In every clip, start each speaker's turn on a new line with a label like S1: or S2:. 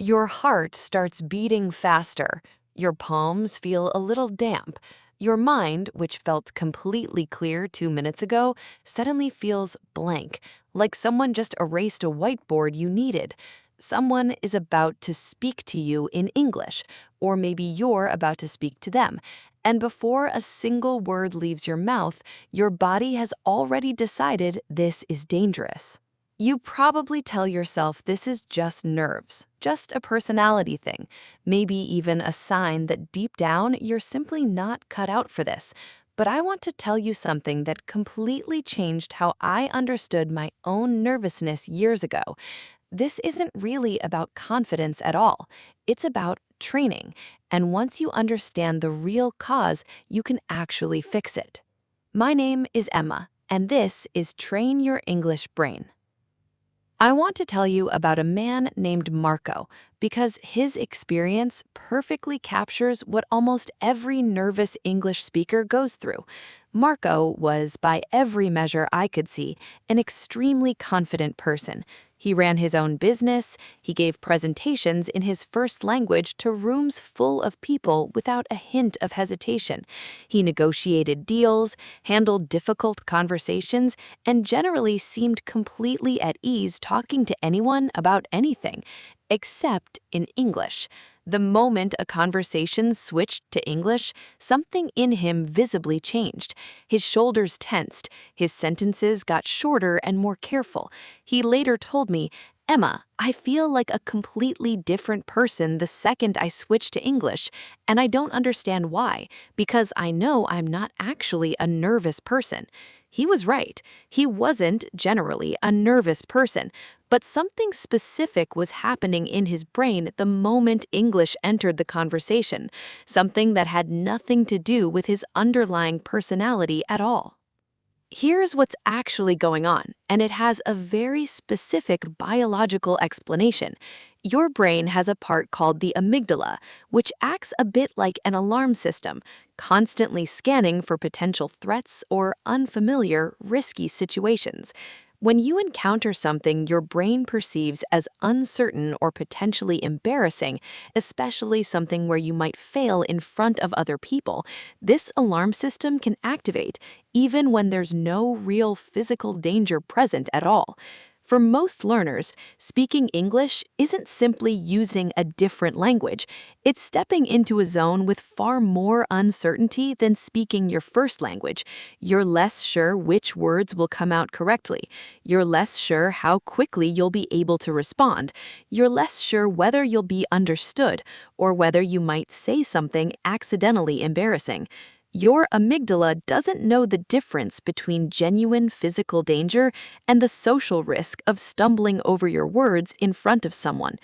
S1: Your heart starts beating faster. Your palms feel a little damp. Your mind, which felt completely clear 2 minutes ago, suddenly feels blank, like someone just erased a whiteboard you needed. Someone is about to speak to you in English, or maybe you're about to speak to them. And before a single word leaves your mouth, your body has already decided this is dangerous. You probably tell yourself this is just nerves, just a personality thing, maybe even a sign that deep down you're simply not cut out for this. But I want to tell you something that completely changed how I understood my own nervousness years ago. This isn't really about confidence at all. It's about training. And once you understand the real cause, you can actually fix it. My name is Emma, and this is Train Your English Brain. I want to tell you about a man named Marco because his experience perfectly captures what almost every nervous English speaker goes through. Marco was, by every measure I could see, an extremely confident person. He ran his own business, he gave presentations in his first language to rooms full of people without a hint of hesitation. He negotiated deals, handled difficult conversations, and generally seemed completely at ease talking to anyone about anything, except in English. The moment a conversation switched to English, something in him visibly changed. His shoulders tensed, his sentences got shorter and more careful. He later told me, "Emma, I feel like a completely different person the second I switch to English, and I don't understand why, because I know I'm not actually a nervous person." He was right. He wasn't generally a nervous person, but something specific was happening in his brain the moment English entered the conversation, something that had nothing to do with his underlying personality at all. Here's what's actually going on, and it has a very specific biological explanation. Your brain has a part called the amygdala, which acts a bit like an alarm system, constantly scanning for potential threats or unfamiliar, risky situations. When you encounter something your brain perceives as uncertain or potentially embarrassing, especially something where you might fail in front of other people, this alarm system can activate even when there's no real physical danger present at all. For most learners, speaking English isn't simply using a different language. It's stepping into a zone with far more uncertainty than speaking your first language. You're less sure which words will come out correctly. You're less sure how quickly you'll be able to respond. You're less sure whether you'll be understood or whether you might say something accidentally embarrassing. Your amygdala doesn't know the difference between genuine physical danger and the social risk of stumbling over your words in front of someone.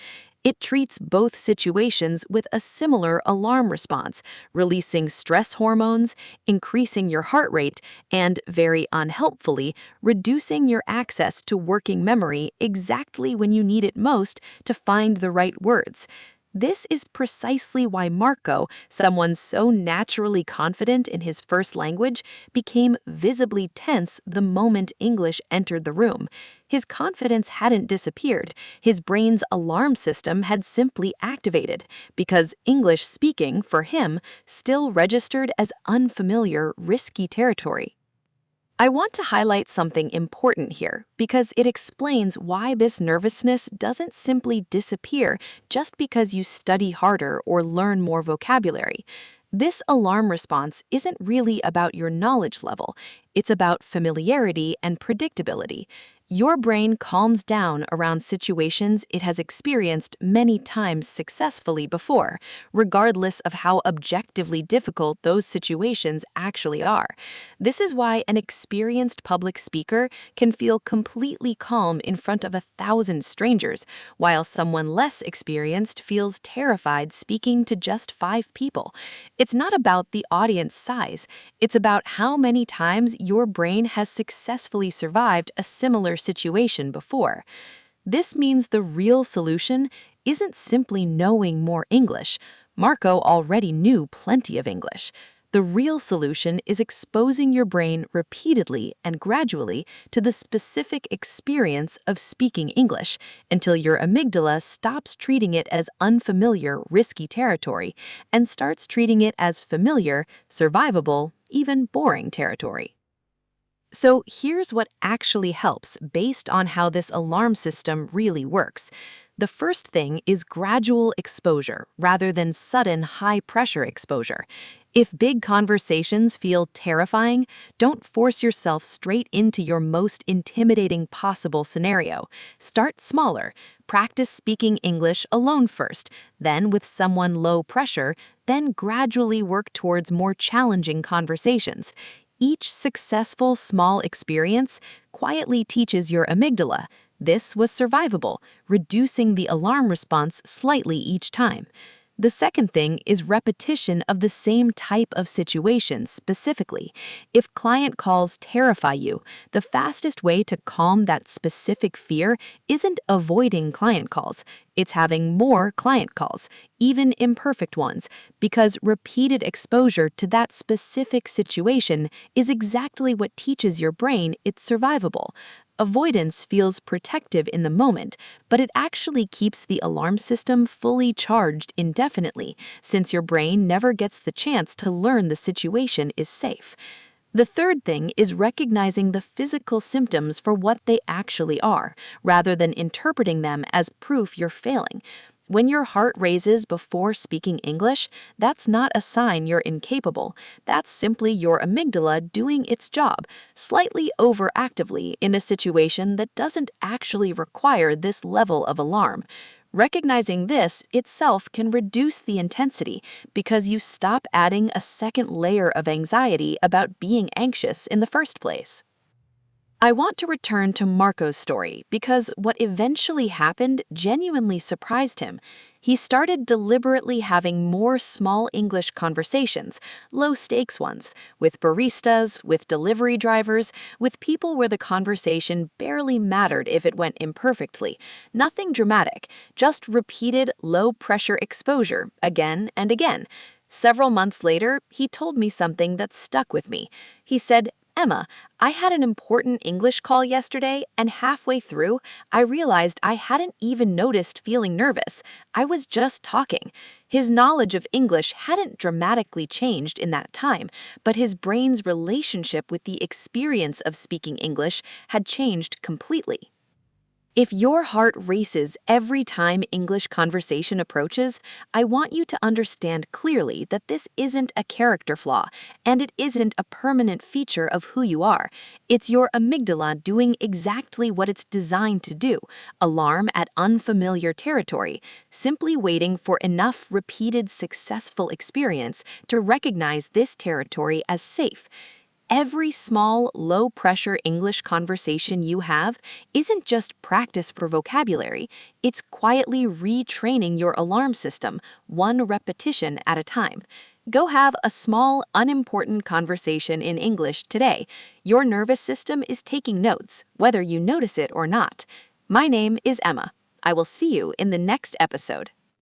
S1: It treats both situations with a similar alarm response, releasing stress hormones, increasing your heart rate, and, very unhelpfully, reducing your access to working memory exactly when you need it most to find the right words. This is precisely why Marco, someone so naturally confident in his first language, became visibly tense the moment English entered the room. His confidence hadn't disappeared, his brain's alarm system had simply activated, because English speaking, for him, still registered as unfamiliar, risky territory. I want to highlight something important here because it explains why this nervousness doesn't simply disappear just because you study harder or learn more vocabulary. This alarm response isn't really about your knowledge level, it's about familiarity and predictability. Your brain calms down around situations it has experienced many times successfully before, regardless of how objectively difficult those situations actually are. This is why an experienced public speaker can feel completely calm in front of 1,000 strangers, while someone less experienced feels terrified speaking to just 5 people. It's not about the audience size, it's about how many times your brain has successfully survived a similar situation before. This means the real solution isn't simply knowing more English. Marco already knew plenty of English. The real solution is exposing your brain repeatedly and gradually to the specific experience of speaking English until your amygdala stops treating it as unfamiliar, risky territory and starts treating it as familiar, survivable, even boring territory. So here's what actually helps based on how this alarm system really works. The first thing is gradual exposure rather than sudden high-pressure exposure. If big conversations feel terrifying, don't force yourself straight into your most intimidating possible scenario. Start smaller. Practice speaking English alone first, then with someone low pressure, then gradually work towards more challenging conversations. Each successful small experience quietly teaches your amygdala this was survivable, reducing the alarm response slightly each time. The second thing is repetition of the same type of situation specifically. If client calls terrify you, the fastest way to calm that specific fear isn't avoiding client calls. It's having more client calls, even imperfect ones, because repeated exposure to that specific situation is exactly what teaches your brain it's survivable. Avoidance feels protective in the moment, but it actually keeps the alarm system fully charged indefinitely, since your brain never gets the chance to learn the situation is safe. The third thing is recognizing the physical symptoms for what they actually are, rather than interpreting them as proof you're failing. When your heart raises before speaking English, that's not a sign you're incapable. That's simply your amygdala doing its job, slightly overactively in a situation that doesn't actually require this level of alarm. Recognizing this itself can reduce the intensity because you stop adding a second layer of anxiety about being anxious in the first place. I want to return to Marco's story because what eventually happened genuinely surprised him. He started deliberately having more small English conversations, low-stakes ones, with baristas, with delivery drivers, with people where the conversation barely mattered if it went imperfectly. Nothing dramatic, just repeated low-pressure exposure again and again. Several months later, he told me something that stuck with me. He said, "Emma, I had an important English call yesterday, and halfway through, I realized I hadn't even noticed feeling nervous. I was just talking." His knowledge of English hadn't dramatically changed in that time, but his brain's relationship with the experience of speaking English had changed completely. If your heart races every time English conversation approaches, I want you to understand clearly that this isn't a character flaw, and it isn't a permanent feature of who you are. It's your amygdala doing exactly what it's designed to do, alarm at unfamiliar territory, simply waiting for enough repeated successful experience to recognize this territory as safe. Every small, low-pressure English conversation you have isn't just practice for vocabulary, it's quietly retraining your alarm system, one repetition at a time. Go have a small, unimportant conversation in English today. Your nervous system is taking notes, whether you notice it or not. My name is Emma. I will see you in the next episode.